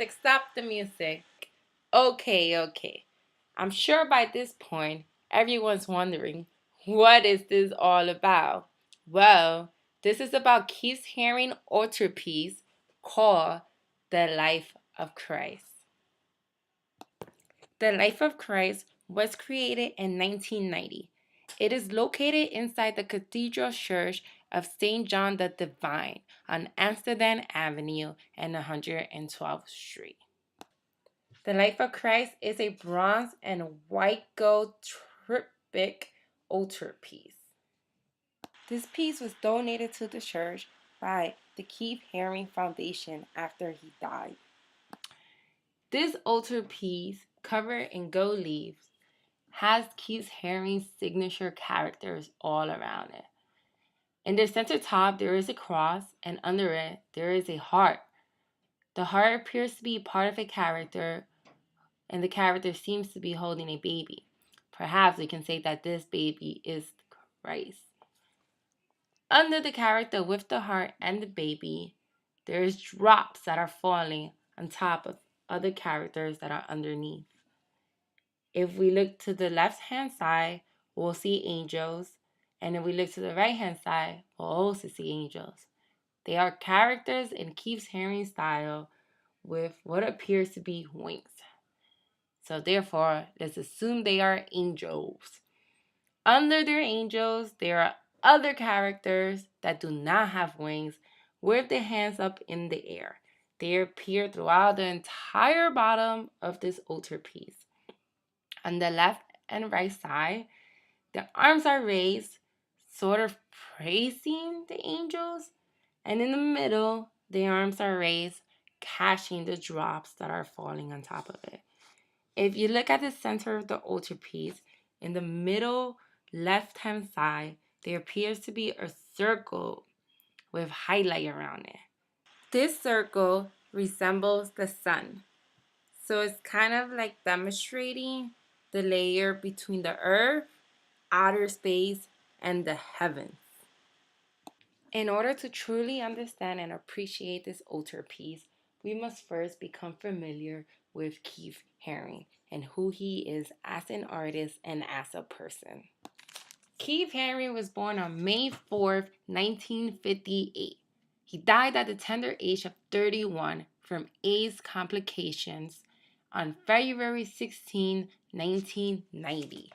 stop the music. Okay. I'm sure by this point, everyone's wondering, what is this all about? Well, this is about Keith Haring altarpiece called The Life of Christ. The Life of Christ was created in 1990. It is located inside the Cathedral Church of St. John the Divine on Amsterdam Avenue and 112th Street. The Life of Christ is a bronze and white gold triptych altarpiece. This piece was donated to the church by the Keith Haring Foundation after he died. This altarpiece, covered in gold leaves, has Keith Haring's signature characters all around it. In the center top, there is a cross, and under it, there is a heart. The heart appears to be part of a character, and the character seems to be holding a baby. Perhaps we can say that this baby is Christ. Under the character with the heart and the baby, there is drops that are falling on top of other characters that are underneath. If we look to the left-hand side, we'll see angels. And if we look to the right-hand side, we'll also see angels. They are characters in Keith Haring style with what appears to be wings. So therefore, let's assume they are angels. Under their angels, there are other characters that do not have wings with their hands up in the air. They appear throughout the entire bottom of this altarpiece. On the left and right side, the arms are raised, sort of praising the angels. And in the middle, the arms are raised, catching the drops that are falling on top of it. If you look at the center of the altarpiece, in the middle left-hand side, there appears to be a circle with highlight around it. This circle resembles the sun. So it's kind of like demonstrating the layer between the earth, outer space, and the heavens. In order to truly understand and appreciate this altarpiece, we must first become familiar with Keith Haring and who he is as an artist and as a person. Keith Haring was born on May 4th, 1958. He died at the tender age of 31 from AIDS complications on February 16, 1990.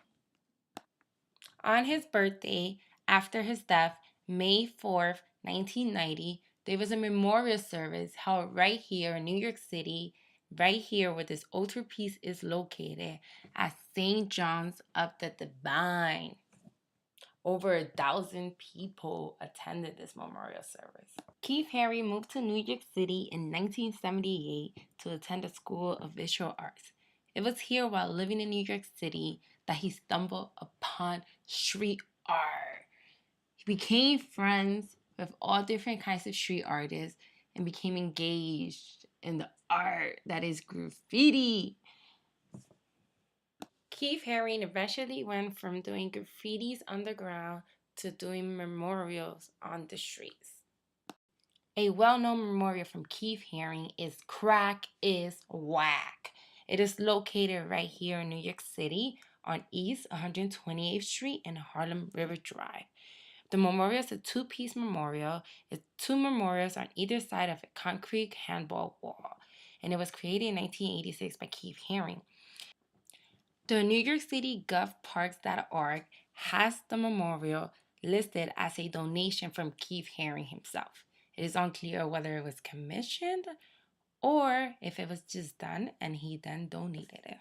On his birthday, after his death, May 4th, 1990, there was a memorial service held right here in New York City, right here where this altarpiece is located at St. John's of the Divine. Over 1,000 people attended this memorial service. Keith Haring moved to New York City in 1978 to attend the School of Visual Arts. It was here while living in New York City that he stumbled upon street art. He became friends with all different kinds of street artists and became engaged in the art that is graffiti. Keith Haring eventually went from doing graffitis underground to doing memorials on the streets. A well-known memorial from Keith Haring is Crack is Whack. It is located right here in New York City on East 128th Street and Harlem River Drive. The memorial is a two-piece memorial. It's two memorials on either side of a concrete handball wall, and it was created in 1986 by Keith Haring. The New York City GovParks.org has the memorial listed as a donation from Keith Haring himself. It is unclear whether it was commissioned or if it was just done and he then donated it.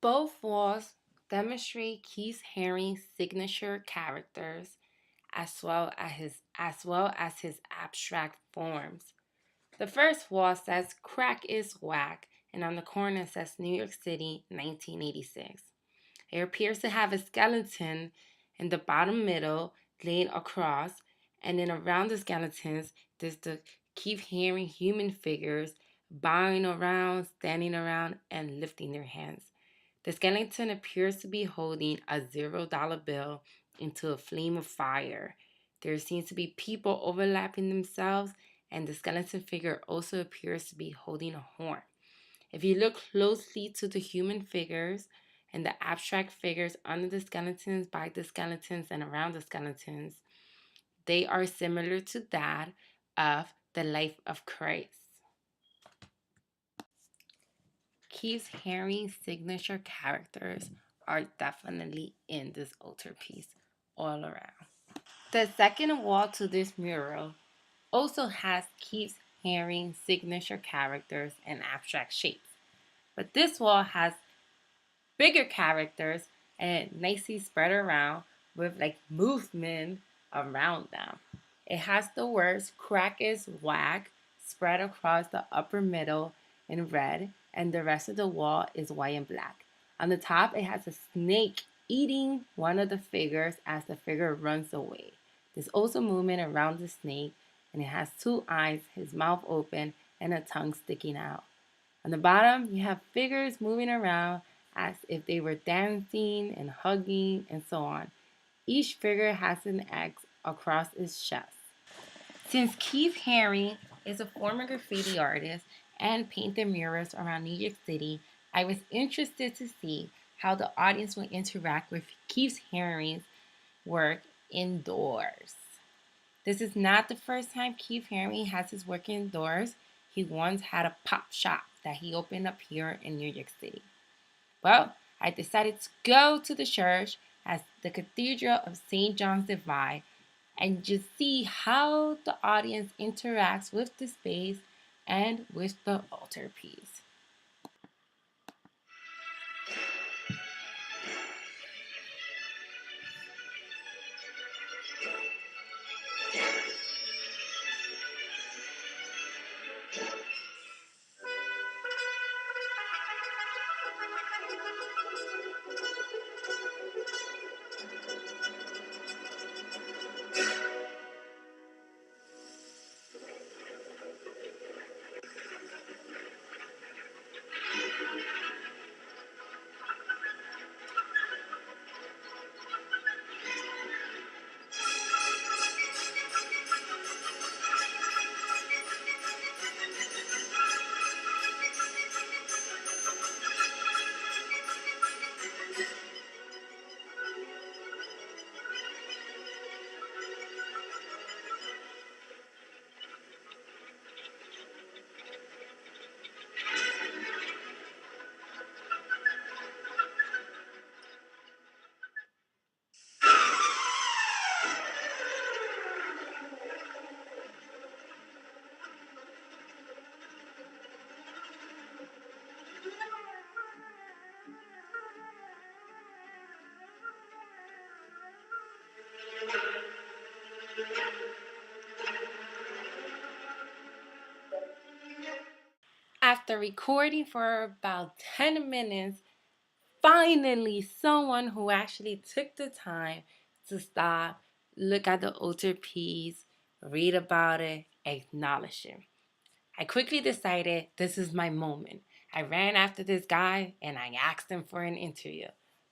Both walls demonstrate Keith Haring's signature characters as well as his abstract forms. The first wall says Crack is Whack, and on the corner says New York City, 1986. It appears to have a skeleton in the bottom middle laid across, and then around the skeletons, there's the Keith Haring human figures bowing around, standing around, and lifting their hands. The skeleton appears to be holding a $0 bill into a flame of fire. There seems to be people overlapping themselves, and the skeleton figure also appears to be holding a horn. If you look closely to the human figures and the abstract figures under the skeletons, by the skeletons, and around the skeletons, they are similar to that of the life of Christ. Keith Haring's signature characters are definitely in this altarpiece all around. The second wall to this mural also has Keith Haring's signature characters and abstract shapes, but this wall has bigger characters and nicely spread around with like movement around them. It has the words crack is whack spread across the upper middle in red, and the rest of the wall is white and black. On the top, it has a snake eating one of the figures as the figure runs away. There's also movement around the snake, and it has two eyes, his mouth open, and a tongue sticking out. On the bottom, you have figures moving around as if they were dancing and hugging and so on. Each figure has an X across its chest. Since Keith Haring is a former graffiti artist and painted murals around New York City, I was interested to see how the audience will interact with Keith Haring's work indoors. This is not the first time Keith Haring has his work indoors. He once had a pop shop that he opened up here in New York City. Well, I decided to go to the church as the Cathedral of St. John's Divine and just see how the audience interacts with the space and with the altarpiece. After recording for about 10 minutes, finally someone who actually took the time to stop, look at the altarpiece, read about it, acknowledge it. I quickly decided this is my moment. I ran after this guy and I asked him for an interview.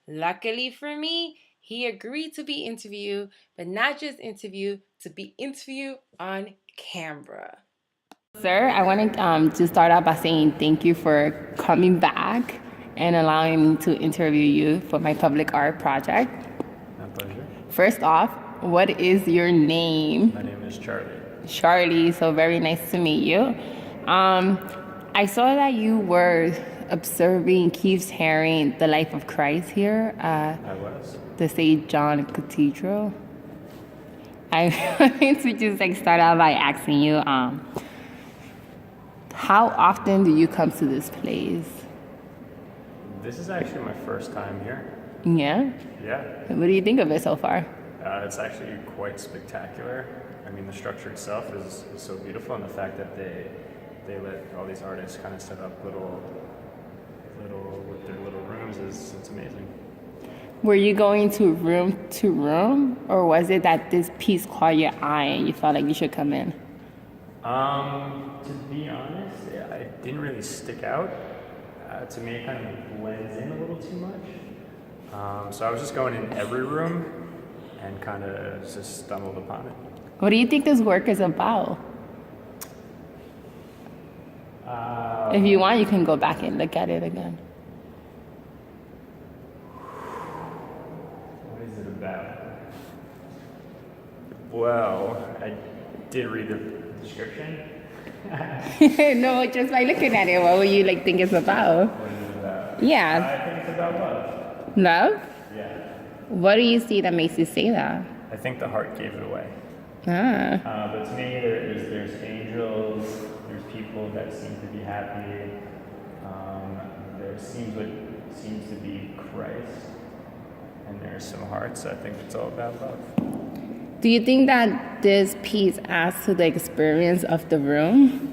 Luckily for me, he agreed to be interviewed, but not just interviewed, to be interviewed on camera. Sir, I want to start out by saying thank you for coming back and allowing me to interview you for my public art project. My pleasure. First off, what is your name? My name is Charlie. Charlie, so very nice to meet you. I saw that you were observing Keith Haring, The Life of Christ here at I was. the St. John Cathedral. I wanted to just start out by asking you, how often do you come to this place? This is actually my first time here. Yeah? Yeah. What do you think of it so far? It's actually quite spectacular. I mean, the structure itself is so beautiful, and the fact that they let all these artists kind of set up little with their little rooms it's amazing. Were you going to room, or was it that this piece caught your eye and you felt like you should come in? To be honest, it didn't really stick out. To me, it kind of blends in a little too much. So I was just going in every room and kind of just stumbled upon it. What do you think this work is about? If you Um, want, you can go back and look at it again. what is it about? Well, I did read the description. No, just by looking at it, what would you like think it's about? What is it about? Yeah, I think it's about love. love. Yeah. What do you see that makes you say that? I think the heart gave it away. Ah. But to me, there's angels, there's people that seem to be happy. There seems what seems to be Christ, and there's some hearts. I think it's all about love. Do you think that this piece adds to the experience of the room?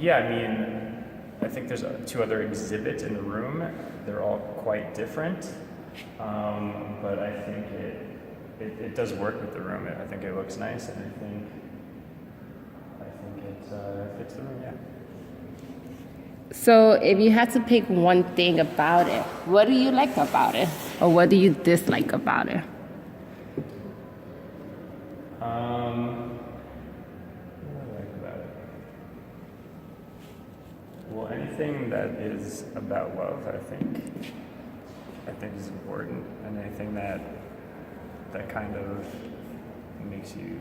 Yeah, I mean, I think there's two other exhibits in the room. They're all quite different, but I think it does work with the room. I think it looks nice, and I think it fits the room. Yeah. So, if you had to pick one thing about it, what do you like about it? Or what do you dislike about it? What do I like about it? Well, anything that is about love, I think is important, and anything that kind of makes you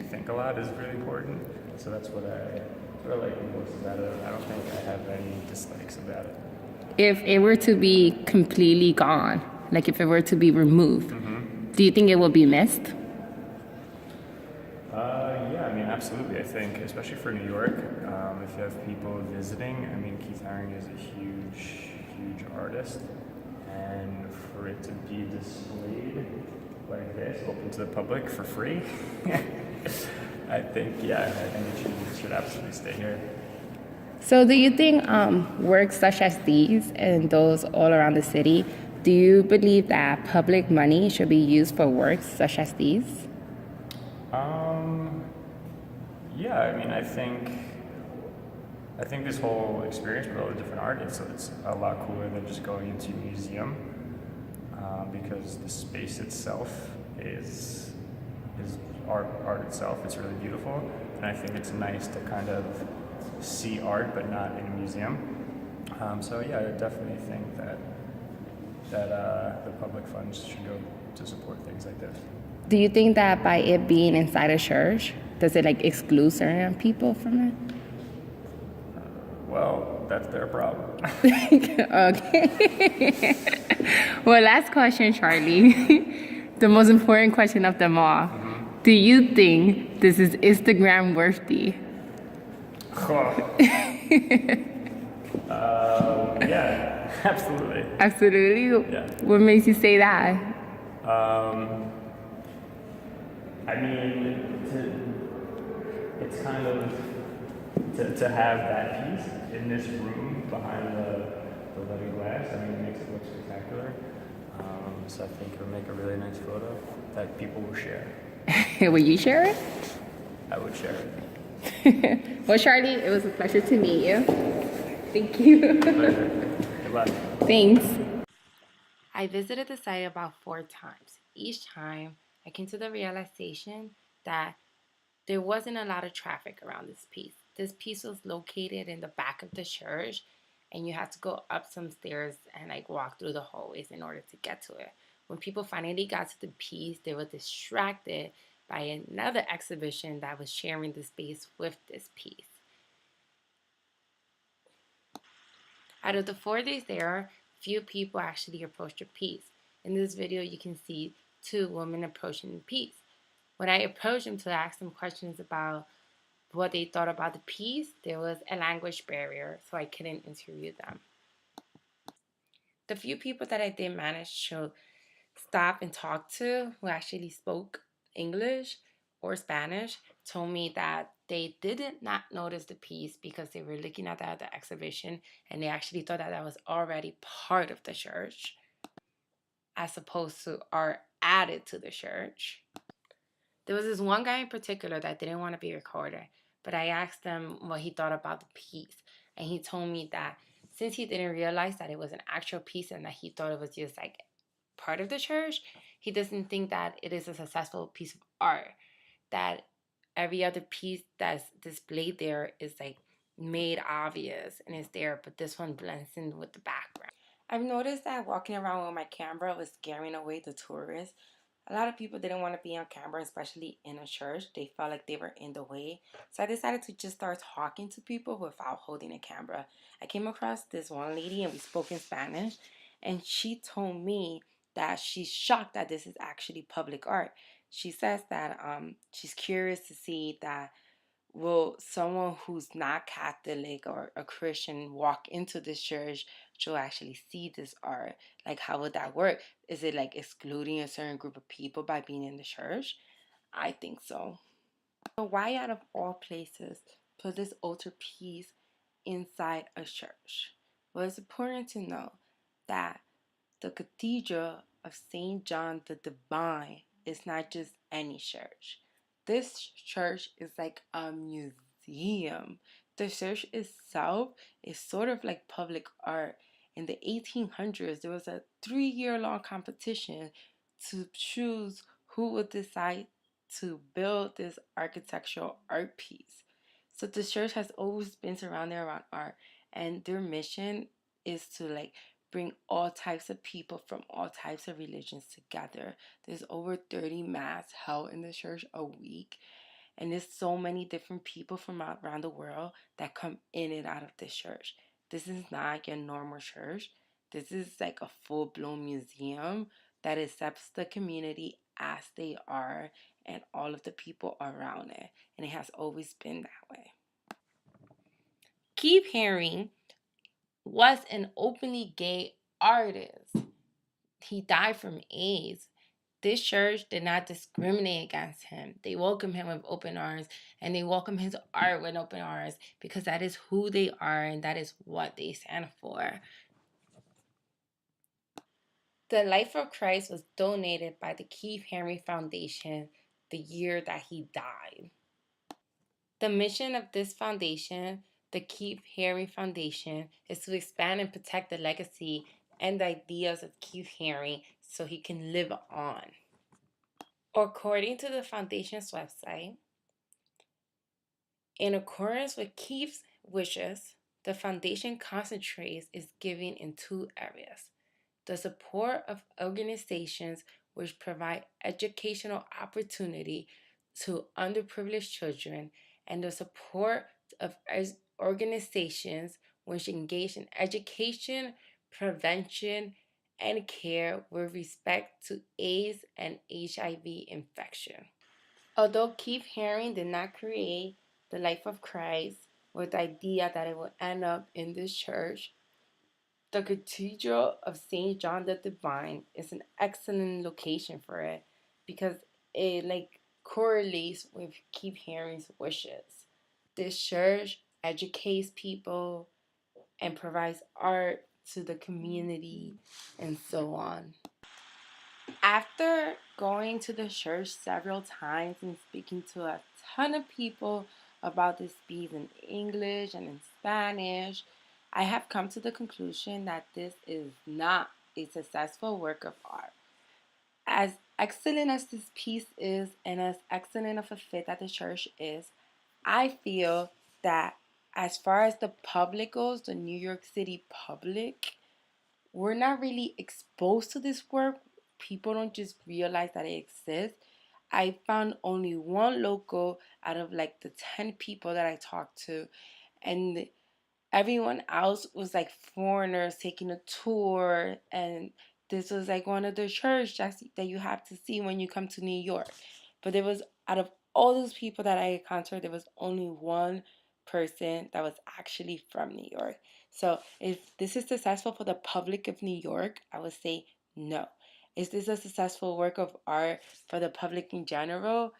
think a lot is really important. So that's what I like most about it. I don't think I have any dislikes about it. If it were to be completely gone, like if it were to be removed, do you think it will be missed? Yeah, I mean, absolutely. I think, especially for New York, if you have people visiting, I mean, Keith Haring is a huge artist, and for it to be displayed like this, open to the public for free, I think it should absolutely stay here. So, do you think works such as these and those all around the city, do you believe that public money should be used for works such as these? Um, yeah, I mean, I think this whole experience with all the different art, it's a lot cooler than just going into a museum, because the space itself is art itself. It's really beautiful, and I think it's nice to kind of see art, but not in a museum. So yeah, I definitely think that the public funds should go to support things like this. Do you think that by it being inside a church, does it like exclude certain people from it? Well, that's their problem. Okay. Well, last question, Charlie. The most important question of them all. Do you think this is Instagram worthy? Yeah, absolutely. Absolutely. Yeah. What makes you say that? I mean, it's kind of to have that piece in this room behind the leaded glass. I mean, it makes it look spectacular. So I think it'll make a really nice photo that people will share. Will you share it? I would share it. Well, Charlie, it was a pleasure to meet you. Thank you. Pleasure. Good luck. Thanks. I visited the site about 4 times. Each time, I came to the realization that there wasn't a lot of traffic around this piece. This piece was located in the back of the church, and you had to go up some stairs and like walk through the hallways in order to get to it. When people finally got to the piece, they were distracted by another exhibition that was sharing the space with this piece. Out of the 4 days there, few people actually approached the piece. In this video, you can see 2 women approaching the piece. When I approached them to ask them questions about what they thought about the piece, there was a language barrier, so I couldn't interview them. The few people that I did manage to stop and talk to who actually spoke English or Spanish told me that they did not notice the piece because they were looking at the exhibition and they actually thought that that was already part of the church as opposed to art added to the church. There was this one guy in particular that didn't want to be recorded, but I asked him what he thought about the piece, and he told me that since he didn't realize that it was an actual piece and that he thought it was just like part of the church, he doesn't think that it is a successful piece of art that every other piece that's displayed there is like made obvious and is there, but this one blends in with the background. I've noticed that walking around with my camera was scaring away the tourists. A lot of people didn't want to be on camera, especially in a church. They felt like they were in the way. So I decided to just start talking to people without holding a camera. I came across this one lady and we spoke in Spanish, and she told me that she's shocked that this is actually public art. She says that she's curious to see that will someone who's not Catholic or a Christian walk into this church to actually see this art? Like, how would that work? Is it like excluding a certain group of people by being in the church? I think so. So, why, out of all places, put this altarpiece inside a church? Well, it's important to know that the Cathedral of St. John the Divine is not just any church. This church is like a museum. The church itself is sort of like public art. In the 1800s, there was a 3 year long competition to choose who would decide to build this architectural art piece. So the church has always been surrounded around art, and their mission is to like bring all types of people from all types of religions together. There's over 30 mass held in the church a week, and there's so many different people from around the world that come in and out of this church. This is not your normal church. This is like a full-blown museum that accepts the community as they are and all of the people around it, and it has always been that way. Keith Haring was an openly gay artist. He died from AIDS. This church did not discriminate against him. They welcome him with open arms, and they welcome his art with open arms because that is who they are and that is what they stand for. The Life of Christ was donated by the Keith Henry Foundation the year that he died. The mission of this foundation, the Keith Haring Foundation, is to expand and protect the legacy and the ideas of Keith Haring so he can live on. According to the foundation's website, in accordance with Keith's wishes, the foundation concentrates its giving in two areas: the support of organizations which provide educational opportunity to underprivileged children, and the support of organizations which engage in education, prevention, and care with respect to AIDS and HIV infection. Although Keith Haring did not create the Life of Christ with the idea that it would end up in this church, the Cathedral of St. John the Divine is an excellent location for it because it like correlates with Keith Haring's wishes. This church educates people and provides art to the community and so on. After going to the church several times and speaking to a ton of people about this piece in English and in Spanish, I have come to the conclusion that this is not a successful work of art. As excellent as this piece is and as excellent of a fit that the church is, I feel that as far as the public goes, the New York City public, we're not really exposed to this work. People don't just realize that it exists. I found only one local out of like the 10 people that I talked to, and everyone else was like foreigners taking a tour, and this was like one of the churches that you have to see when you come to New York. But there was, out of all those people that I encountered, there was only one person that was actually from New York. So if this is successful for the public of New York, I would say no. Is this a successful work of art for the public in general?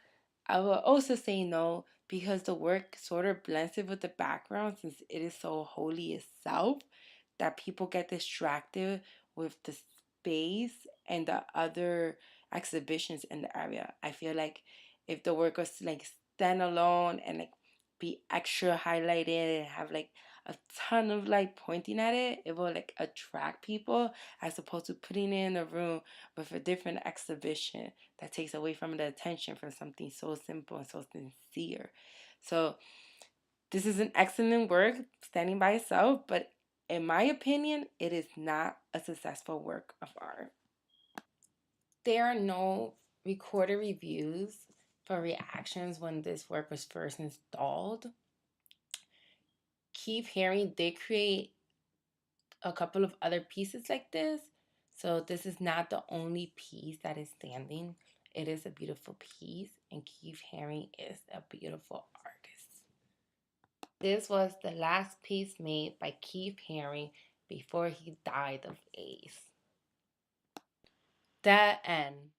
I will also say no because the work sort of blends it with the background since it is so holy itself that people get distracted with the space and the other exhibitions in the area. I feel like if the work was to like stand alone and like be extra highlighted and have like a ton of light pointing at it, it will like attract people as opposed to putting it in a room with a different exhibition that takes away from the attention from something so simple and so sincere. So this is an excellent work standing by itself, but in my opinion, it is not a successful work of art. There are no recorded reviews for reactions when this work was first installed. Keith Haring did create a couple of other pieces like this, so this is not the only piece that is standing. It is a beautiful piece, and Keith Haring is a beautiful artist. This was the last piece made by Keith Haring before he died of AIDS. The end.